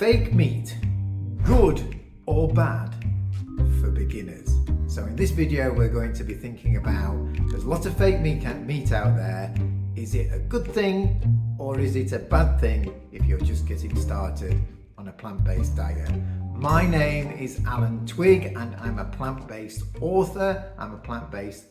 fake meat, good or bad for beginners? So in this video we're going to be thinking about, there's lots of fake meat out there. Is it a good thing or is it a bad thing if you're just getting started on a plant-based diet? My name is Alan Twigg and I'm a plant-based author, I'm a plant-based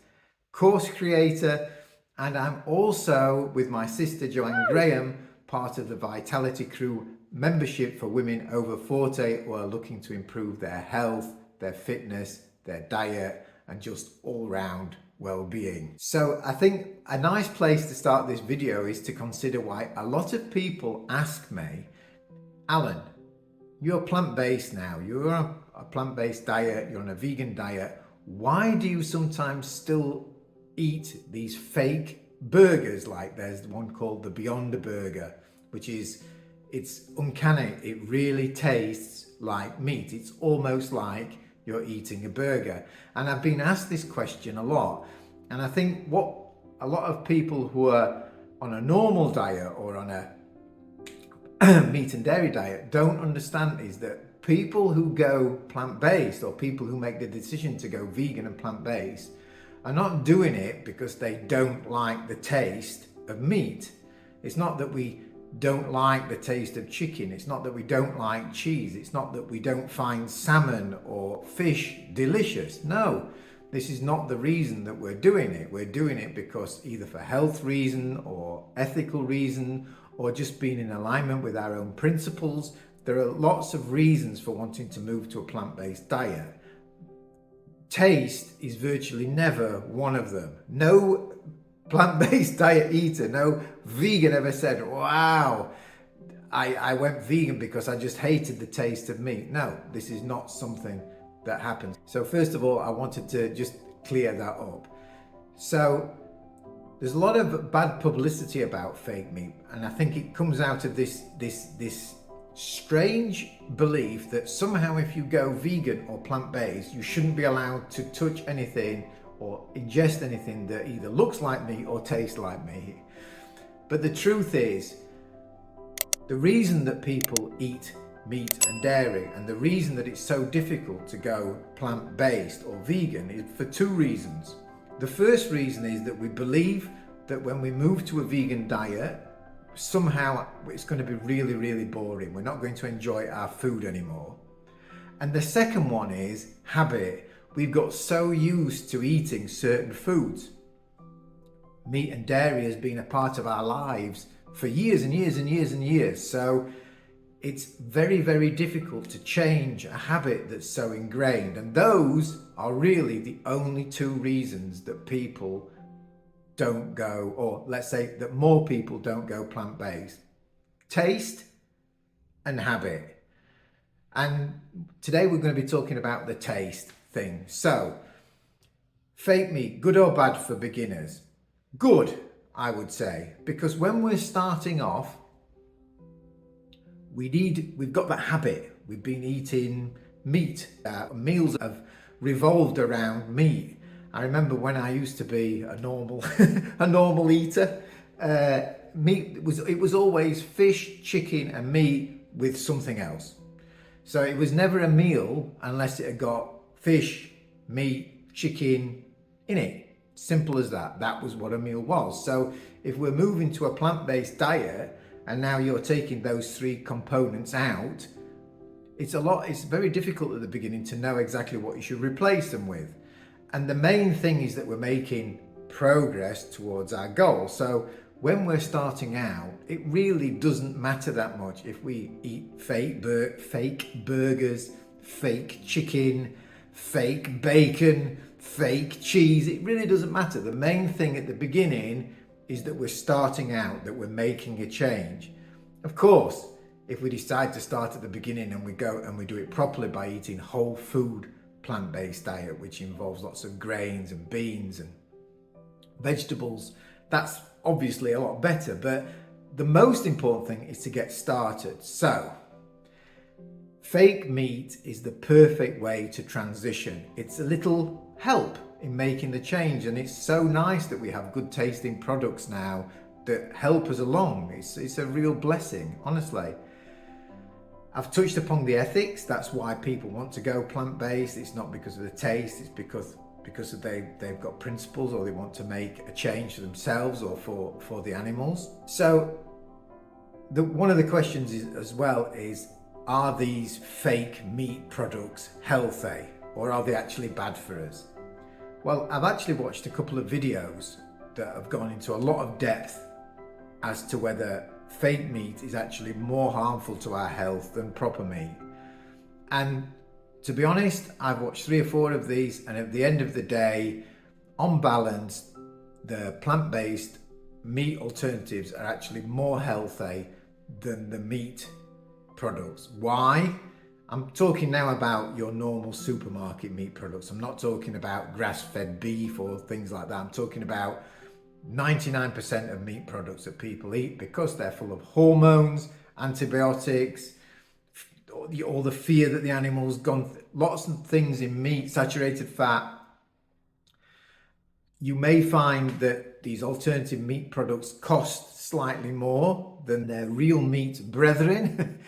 course creator, and I'm also, with my sister Joanne Graham, part of the Vitality Crew membership for women over 40 who are looking to improve their health, their fitness, their diet, and just all-round well-being. So I think a nice place to start this video is to consider why a lot of people ask me, Alan, you're plant-based now, you're on a plant-based diet, you're on a vegan diet, why do you sometimes still eat these fake burgers? Like there's one called the Beyond Burger, which is, it's uncanny, it really tastes like meat. It's almost like you're eating a burger. And I've been asked this question a lot, and I think what a lot of people who are on a normal diet or on a meat and dairy diet don't understand is that people who go plant-based, or people who make the decision to go vegan and plant-based, are not doing it because they don't like the taste of meat. It's not that we don't like the taste of chicken, it's not that we don't like cheese, it's not that we don't find salmon or fish delicious. No, this is not the reason that we're doing it. We're doing it because either for health reason or ethical reason, or just being in alignment with our own principles. There are lots of reasons for wanting to move to a plant-based diet. Taste is virtually never one of them. No plant-based diet eater, no vegan ever said, wow, I went vegan because I just hated the taste of meat. No, this is not something that happens. So first of all, I wanted to just clear that up. So there's a lot of bad publicity about fake meat, and I think it comes out of this strange belief that somehow if you go vegan or plant-based, you shouldn't be allowed to touch anything or ingest anything that either looks like meat or tastes like meat. But the truth is, the reason that people eat meat and dairy, and the reason that it's so difficult to go plant-based or vegan, is for two reasons. The first reason is that we believe that when we move to a vegan diet, somehow it's going to be really, really boring. We're not going to enjoy our food anymore. And the second one is habit. We've got so used to eating certain foods. Meat and dairy has been a part of our lives for years and years and years and years. So it's very, very difficult to change a habit that's so ingrained. And those are really the only two reasons that people don't go, or let's say that more people don't go plant-based. Taste and habit. And today we're going to be talking about the taste thing. So, fake meat, good or bad for beginners? Good, I would say, because when we're starting off, we've got that habit. We've been eating meat. Meals have revolved around meat. I remember when I used to be a normal a normal eater, meat it was always fish, chicken and meat with something else. So it was never a meal unless it had got fish, meat, chicken in it. Simple as that. That was what a meal was. So if we're moving to a plant-based diet and now you're taking those three components out, it's very difficult at the beginning to know exactly what you should replace them with. And the main thing is that we're making progress towards our goal. So when we're starting out, it really doesn't matter that much if we eat fake burgers, fake chicken, fake bacon, fake cheese. It really doesn't matter. The main thing at the beginning is that we're starting out, that we're making a change. Of course, if we decide to start at the beginning and we go and we do it properly by eating whole food plant-based diet, which involves lots of grains and beans and vegetables, that's obviously a lot better. But the most important thing is to get started. So fake meat is the perfect way to transition. It's a little help in making the change, and it's so nice that we have good tasting products now that help us along. It's a real blessing, honestly. I've touched upon the ethics. That's why people want to go plant-based. It's not because of the taste, it's because they've got principles, or they want to make a change for themselves or for the animals. So one of the questions as well is, are these fake meat products healthy, or are they actually bad for us? Well, I've actually watched a couple of videos that have gone into a lot of depth as to whether fake meat is actually more harmful to our health than proper meat. And to be honest, I've watched 3 or 4 of these, and at the end of the day, on balance, the plant-based meat alternatives are actually more healthy than the meat products. Why? I'm talking now about your normal supermarket meat products. I'm not talking about grass-fed beef or things like that. I'm talking about 99% of meat products that people eat, because they're full of hormones, antibiotics, all the fear that the animal's gone, lots of things in meat, saturated fat. You may find that these alternative meat products cost slightly more than their real meat brethren.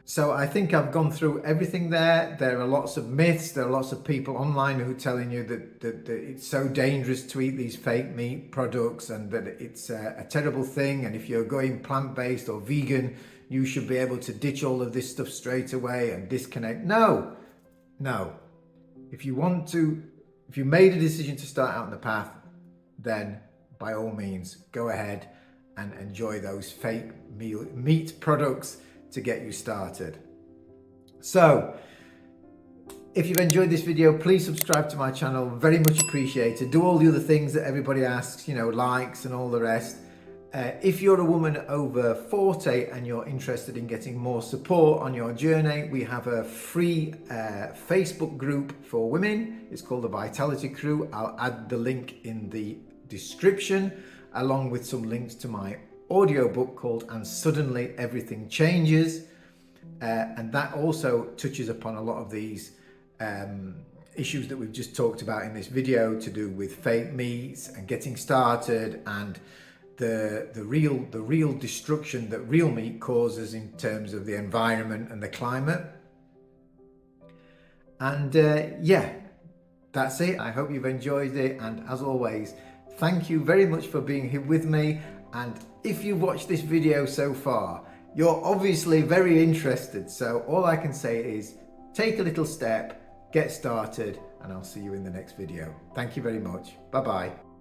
So I think I've gone through everything there. There are lots of myths. There are lots of people online who are telling you that it's so dangerous to eat these fake meat products, and that it's a terrible thing. And if you're going plant-based or vegan, you should be able to ditch all of this stuff straight away and disconnect. No. If you made a decision to start out on the path, then by all means, go ahead and enjoy those fake meat products to get you started. So if you've enjoyed this video, please subscribe to my channel, very much appreciated. Do all the other things that everybody asks, likes and all the rest. If you're a woman over 40 and you're interested in getting more support on your journey, we have a free Facebook group for women. It's called the Vitality Crew. I'll add the link in the description, along with some links to my audiobook called And Suddenly Everything Changes, and that also touches upon a lot of these issues that we've just talked about in this video, to do with fake meats and getting started, and the real destruction that real meat causes in terms of the environment and the climate. And yeah, that's it. I hope you've enjoyed it, and as always, thank you very much for being here with me. And if you've watched this video so far, you're obviously very interested. So all I can say is take a little step, get started, and I'll see you in the next video. Thank you very much. Bye-bye.